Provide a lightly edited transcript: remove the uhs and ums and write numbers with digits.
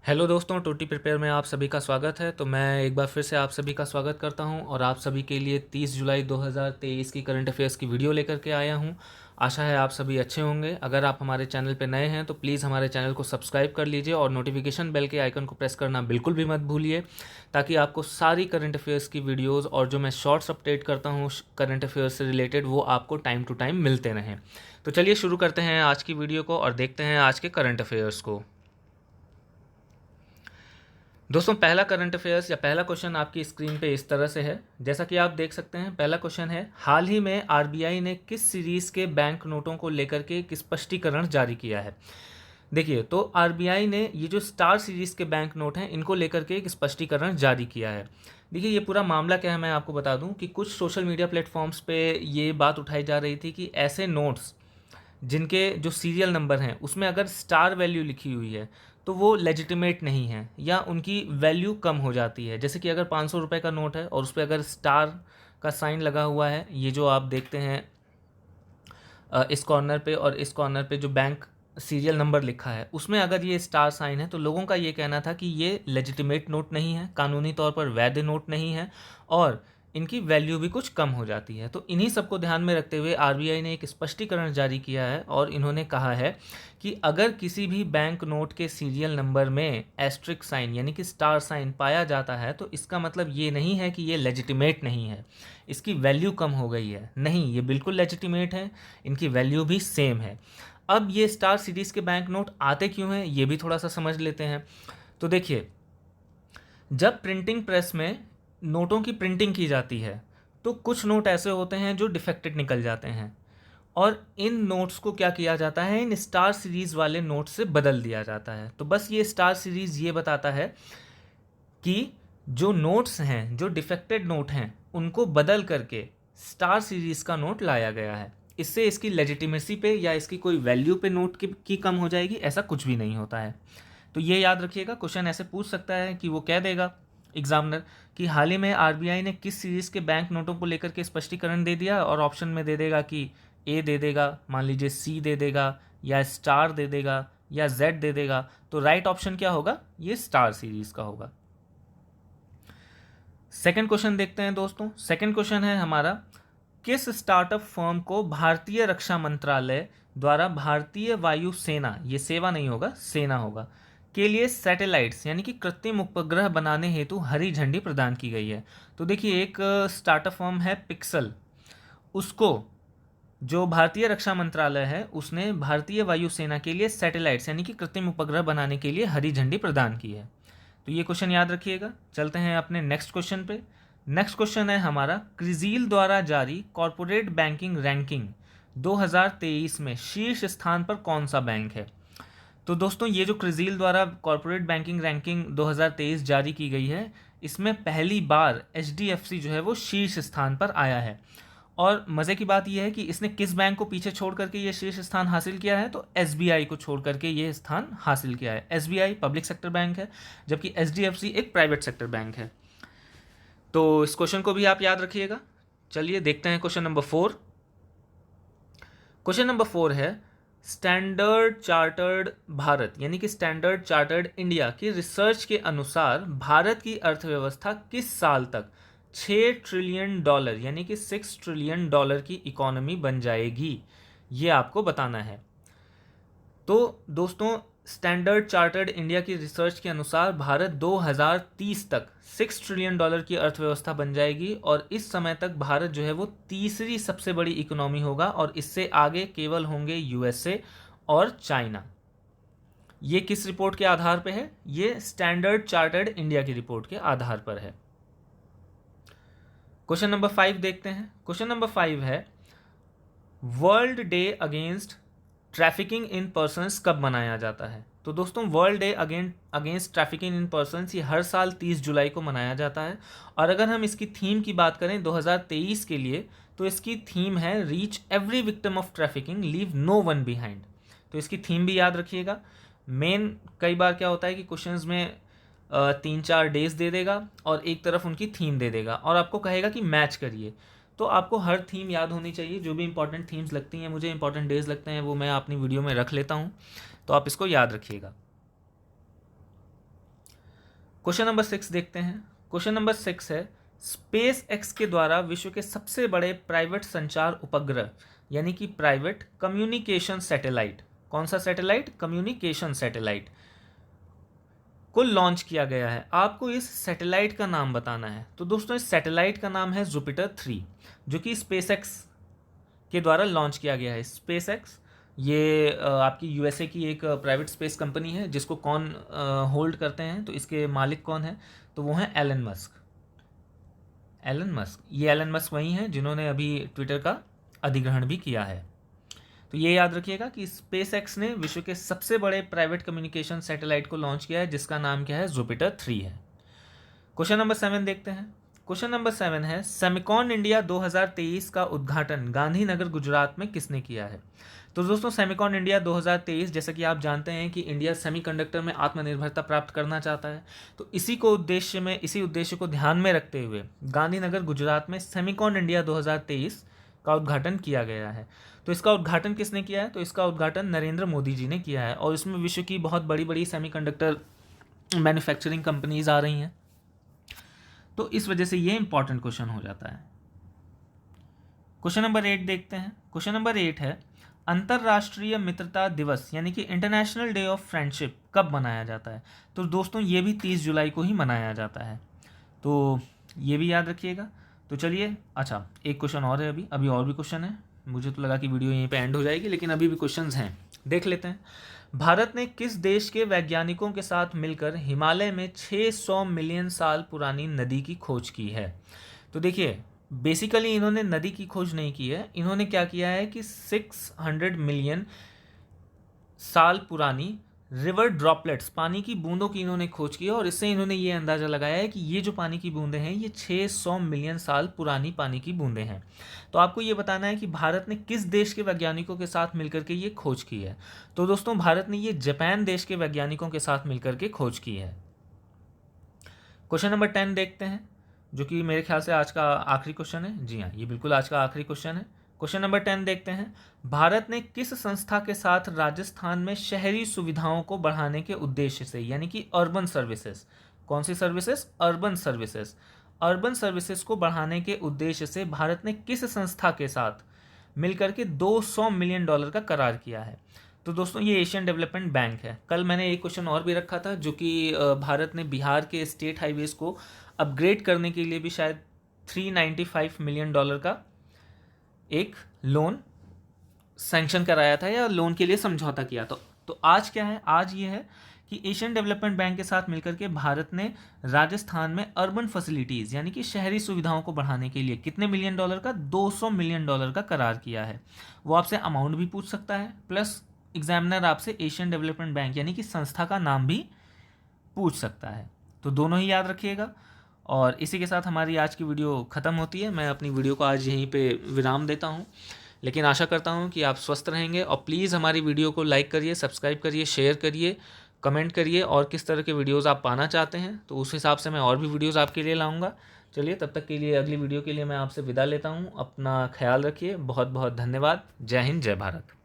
Hello दोस्तों, टूटी prepare में आप सभी का स्वागत है। तो मैं एक बार फिर से आप सभी का स्वागत करता हूं और आप सभी के लिए 30 जुलाई 2023 की करंट अफेयर्स की वीडियो लेकर के आया हूं। आशा है आप सभी अच्छे होंगे। अगर आप हमारे चैनल पर नए हैं तो प्लीज़ हमारे चैनल को सब्सक्राइब कर लीजिए और नोटिफिकेशन बेल के आइकन को प्रेस करना बिल्कुल भी मत भूलिए, ताकि आपको सारी करंट अफेयर्स की वीडियोज़ और जो मैं शॉर्ट्स अपडेट करता हूँ करंट अफेयर्स से रिलेटेड, वो आपको टाइम टू टाइम मिलते रहें। तो चलिए शुरू करते हैं आज की वीडियो को और देखते हैं आज के करंट अफेयर्स को। दोस्तों, पहला करंट अफेयर्स या पहला क्वेश्चन आपकी स्क्रीन पे इस तरह से है। जैसा कि आप देख सकते हैं, पहला क्वेश्चन है, हाल ही में आरबीआई ने किस सीरीज के बैंक नोटों को लेकर के एक स्पष्टीकरण जारी किया है। देखिए, तो आरबीआई ने ये जो स्टार सीरीज के बैंक नोट हैं, इनको लेकर के एक स्पष्टीकरण जारी किया है। देखिए, ये पूरा मामला क्या है, मैं आपको बता दूं कि कुछ सोशल मीडिया प्लेटफॉर्म्स पे ये बात उठाई जा रही थी कि ऐसे नोट्स जिनके जो सीरियल नंबर हैं उसमें अगर स्टार वैल्यू लिखी हुई है तो वो लेजिटिमेट नहीं है या उनकी वैल्यू कम हो जाती है। जैसे कि अगर 500 रुपये का नोट है और उस पर अगर स्टार का साइन लगा हुआ है, ये जो आप देखते हैं इस कॉर्नर पे और इस कॉर्नर पे जो बैंक सीरियल नंबर लिखा है उसमें अगर ये स्टार साइन है, तो लोगों का ये कहना था कि ये लेजिटिमेट नोट नहीं है, कानूनी तौर पर वैध नोट नहीं है और इनकी वैल्यू भी कुछ कम हो जाती है। तो इन्हीं सबको ध्यान में रखते हुए आरबीआई ने एक स्पष्टीकरण जारी किया है और इन्होंने कहा है कि अगर किसी भी बैंक नोट के सीरियल नंबर में एस्ट्रिक साइन यानी कि स्टार साइन पाया जाता है, तो इसका मतलब ये नहीं है कि ये लेजिटिमेट नहीं है, इसकी वैल्यू कम हो गई है। नहीं, ये बिल्कुल लेजिटिमेट है, इनकी वैल्यू भी सेम है। अब ये स्टार सीरीज़ के बैंक नोट आते क्यों हैं, ये भी थोड़ा सा समझ लेते हैं। तो देखिए, जब प्रिंटिंग प्रेस में नोटों की प्रिंटिंग की जाती है तो कुछ नोट ऐसे होते हैं जो डिफेक्टेड निकल जाते हैं और इन नोट्स को क्या किया जाता है, इन स्टार सीरीज़ वाले नोट से बदल दिया जाता है। तो बस ये स्टार सीरीज़ ये बताता है कि जो नोट्स हैं, जो डिफेक्टेड नोट हैं, उनको बदल करके स्टार सीरीज़ का नोट लाया गया है। इससे इसकी लेजिटिमेसी पे या इसकी कोई वैल्यू पे नोट की कम हो जाएगी, ऐसा कुछ भी नहीं होता है। तो ये याद रखिएगा, क्वेश्चन ऐसे पूछ सकता है कि वो कह देगा एग्जामिनर कि हाल ही में आरबीआई ने किस सीरीज़ के बैंक नोटों को लेकर के स्पष्टीकरण दे दिया, और ऑप्शन में दे देगा कि ए दे देगा, मान लीजिए सी दे देगा, या स्टार दे देगा, या जेड दे देगा। तो राइट ऑप्शन क्या होगा, ये स्टार सीरीज़ का होगा। सेकंड क्वेश्चन देखते हैं दोस्तों। सेकंड क्वेश्चन है हमारा, किस स्टार्टअप फर्म को भारतीय रक्षा मंत्रालय द्वारा भारतीय वायु सेना, ये सेवा नहीं होगा, सेना होगा, के लिए सैटेलाइट्स यानी कि कृत्रिम उपग्रह बनाने हेतु हरी झंडी प्रदान की गई है। तो देखिए, एक स्टार्टअप फर्म है पिक्सल, उसको जो भारतीय रक्षा मंत्रालय है उसने भारतीय वायुसेना के लिए सैटेलाइट्स यानी कि कृत्रिम उपग्रह बनाने के लिए हरी झंडी प्रदान की है। तो ये क्वेश्चन याद रखिएगा। चलते हैं अपने नेक्स्ट क्वेश्चन पे। नेक्स्ट क्वेश्चन है हमारा, क्रिजील द्वारा जारी कॉरपोरेट बैंकिंग रैंकिंग 2023 में शीर्ष स्थान पर कौन सा बैंक है। तो दोस्तों, ये जो क्रिजील द्वारा कॉरपोरेट बैंकिंग रैंकिंग 2023 जारी की गई है, इसमें पहली बार एचडीएफसी जो है वो शीर्ष स्थान पर आया है। और मज़े की बात यह है कि इसने किस बैंक को पीछे छोड़ करके ये शीर्ष स्थान हासिल किया है, तो एसबीआई को छोड़ करके ये स्थान हासिल किया है। एसबीआई पब्लिक सेक्टर बैंक है, जबकि एचडीएफसी एक प्राइवेट सेक्टर बैंक है। तो इस क्वेश्चन को भी आप याद रखिएगा। चलिए देखते हैं क्वेश्चन नंबर 4। क्वेश्चन नंबर 4 है, स्टैंडर्ड चार्टर्ड भारत यानी कि स्टैंडर्ड चार्टर्ड इंडिया की रिसर्च के अनुसार भारत की अर्थव्यवस्था किस साल तक 6 ट्रिलियन डॉलर यानी कि 6 ट्रिलियन डॉलर की इकोनॉमी बन जाएगी, ये आपको बताना है। तो दोस्तों, स्टैंडर्ड चार्टर्ड इंडिया की रिसर्च के अनुसार भारत 2030 तक 6 ट्रिलियन डॉलर की अर्थव्यवस्था बन जाएगी और इस समय तक भारत जो है वो तीसरी सबसे बड़ी इकोनॉमी होगा और इससे आगे केवल होंगे यूएसए और चाइना। ये किस रिपोर्ट के आधार पर है, ये स्टैंडर्ड चार्टर्ड इंडिया की रिपोर्ट के आधार पर है। क्वेश्चन नंबर 5 देखते हैं। क्वेश्चन नंबर 5 है, world day against trafficking in persons कब मनाया जाता है। तो दोस्तों, world day against trafficking in persons ये हर साल 30 जुलाई को मनाया जाता है। और अगर हम इसकी थीम की बात करें 2023 के लिए, तो इसकी थीम है reach every victim of trafficking, leave no one behind. तो इसकी थीम भी याद रखिएगा। मेन कई बार क्या होता है कि क्वेश्चंस में 3-4 डेज दे देगा और एक तरफ उनकी थीम दे देगा और आपको कहेगा कि मैच करिए। तो आपको हर थीम याद होनी चाहिए। जो भी इंपॉर्टेंट थीम्स लगती हैं, मुझे इंपॉर्टेंट डेज लगते हैं, वो मैं अपनी वीडियो में रख लेता हूँ, तो आप इसको याद रखिएगा। क्वेश्चन नंबर 6 देखते हैं। क्वेश्चन नंबर 6 है, स्पेस एक्स के द्वारा विश्व के सबसे बड़े प्राइवेट संचार उपग्रह यानी कि प्राइवेट कम्युनिकेशन सैटेलाइट, कौन सा सैटेलाइट? कम्युनिकेशन सैटेलाइट को लॉन्च किया गया है। आपको इस सैटेलाइट का नाम बताना है। तो दोस्तों इस सैटेलाइट का नाम है जुपिटर 3, जो कि स्पेस एक्स के द्वारा लॉन्च किया गया है। स्पेस एक्स ये आपकी यूएसए की एक प्राइवेट स्पेस कंपनी है, जिसको कौन होल्ड करते हैं, तो इसके मालिक कौन है? तो वो हैं एलन मस्क। एलन मस्क, ये एलन मस्क वही हैं जिन्होंने अभी ट्विटर का अधिग्रहण भी किया है। तो ये याद रखिएगा कि स्पेस एक्स ने विश्व के सबसे बड़े प्राइवेट कम्युनिकेशन सैटेलाइट को लॉन्च किया है, जिसका नाम क्या है? जुपिटर 3 है। क्वेश्चन नंबर 7 देखते हैं। क्वेश्चन नंबर 7 है, सेमिकॉन इंडिया 2023 का उद्घाटन गांधीनगर गुजरात में किसने किया है? तो दोस्तों सेमिकॉन इंडिया 2023, जैसा कि आप जानते हैं कि इंडिया सेमीकंडक्टर में आत्मनिर्भरता प्राप्त करना चाहता है, तो इसी उद्देश्य को ध्यान में रखते हुए गांधीनगर गुजरात में सेमिकॉन इंडिया 2023 का उद्घाटन किया गया है। तो इसका उद्घाटन किसने किया है? तो इसका उद्घाटन नरेंद्र मोदी जी ने किया है, और इसमें विश्व की बहुत बड़ी बड़ी सेमीकंडक्टर मैन्युफैक्चरिंग कंपनीज आ रही हैं, तो इस वजह से ये इंपॉर्टेंट क्वेश्चन हो जाता है। क्वेश्चन नंबर 8 देखते हैं। क्वेश्चन नंबर 8 है, अंतर्राष्ट्रीय मित्रता दिवस यानी कि इंटरनेशनल डे ऑफ फ्रेंडशिप कब मनाया जाता है? तो दोस्तों ये भी 30 जुलाई को ही मनाया जाता है, तो ये भी याद रखिएगा। तो चलिए, अच्छा एक क्वेश्चन और है, अभी और भी क्वेश्चन है। मुझे तो लगा कि वीडियो यहीं पे एंड हो जाएगी, लेकिन अभी भी क्वेश्चंस हैं, देख लेते हैं। भारत ने किस देश के वैज्ञानिकों के साथ मिलकर हिमालय में 600 मिलियन साल पुरानी नदी की खोज की है? तो देखिए, बेसिकली इन्होंने नदी की खोज नहीं की है, इन्होंने क्या किया है कि 600 मिलियन साल पुरानी रिवर ड्रॉपलेट्स, पानी की बूंदों की इन्होंने खोज की है, और इससे इन्होंने ये अंदाज़ा लगाया है कि ये जो पानी की बूंदें हैं ये 600 मिलियन साल पुरानी पानी की बूंदें हैं। तो आपको ये बताना है कि भारत ने किस देश के वैज्ञानिकों के साथ मिलकर के ये खोज की है। तो दोस्तों भारत ने ये जापान देश के वैज्ञानिकों के साथ मिलकर के खोज की है। क्वेश्चन नंबर 10 देखते हैं, जो कि मेरे ख्याल से आज का आखिरी क्वेश्चन है। जी हाँ, ये बिल्कुल आज का आखिरी क्वेश्चन है। क्वेश्चन नंबर 10 देखते हैं, भारत ने किस संस्था के साथ राजस्थान में शहरी सुविधाओं को बढ़ाने के उद्देश्य से यानी कि अर्बन सर्विसेज, कौन सी services? Urban services, urban services को बढ़ाने के उद्देश्य से भारत ने किस संस्था के साथ मिलकर के $200 मिलियन का करार किया है? तो दोस्तों ये एशियन डेवलपमेंट बैंक है। कल मैंने एक क्वेश्चन और भी रखा था, जो कि भारत ने बिहार के स्टेट हाईवेज को अपग्रेड करने के लिए भी शायद $395 मिलियन का एक लोन सैंक्शन कराया था, या लोन के लिए समझौता किया। तो आज क्या है? आज ये है कि एशियन डेवलपमेंट बैंक के साथ मिलकर के भारत ने राजस्थान में अर्बन फैसिलिटीज़ यानी कि शहरी सुविधाओं को बढ़ाने के लिए कितने मिलियन डॉलर का? $200 मिलियन का करार किया है। वो आपसे अमाउंट भी पूछ सकता है, प्लस एग्जामिनर आपसे एशियन डेवलपमेंट बैंक यानी कि संस्था का नाम भी पूछ सकता है। तो दोनों ही याद रखिएगा। और इसी के साथ हमारी आज की वीडियो ख़त्म होती है। मैं अपनी वीडियो को आज यहीं पे विराम देता हूँ, लेकिन आशा करता हूँ कि आप स्वस्थ रहेंगे। और प्लीज़ हमारी वीडियो को लाइक करिए, सब्सक्राइब करिए, शेयर करिए, कमेंट करिए, और किस तरह के वीडियोज़ आप पाना चाहते हैं, तो उस हिसाब से मैं और भी वीडियोज़ आपके लिए लाऊँगा। चलिए, तब तक के लिए अगली वीडियो के लिए मैं आपसे विदा लेता हूँ। अपना ख्याल रखिए। बहुत बहुत धन्यवाद। जय हिंद, जय भारत।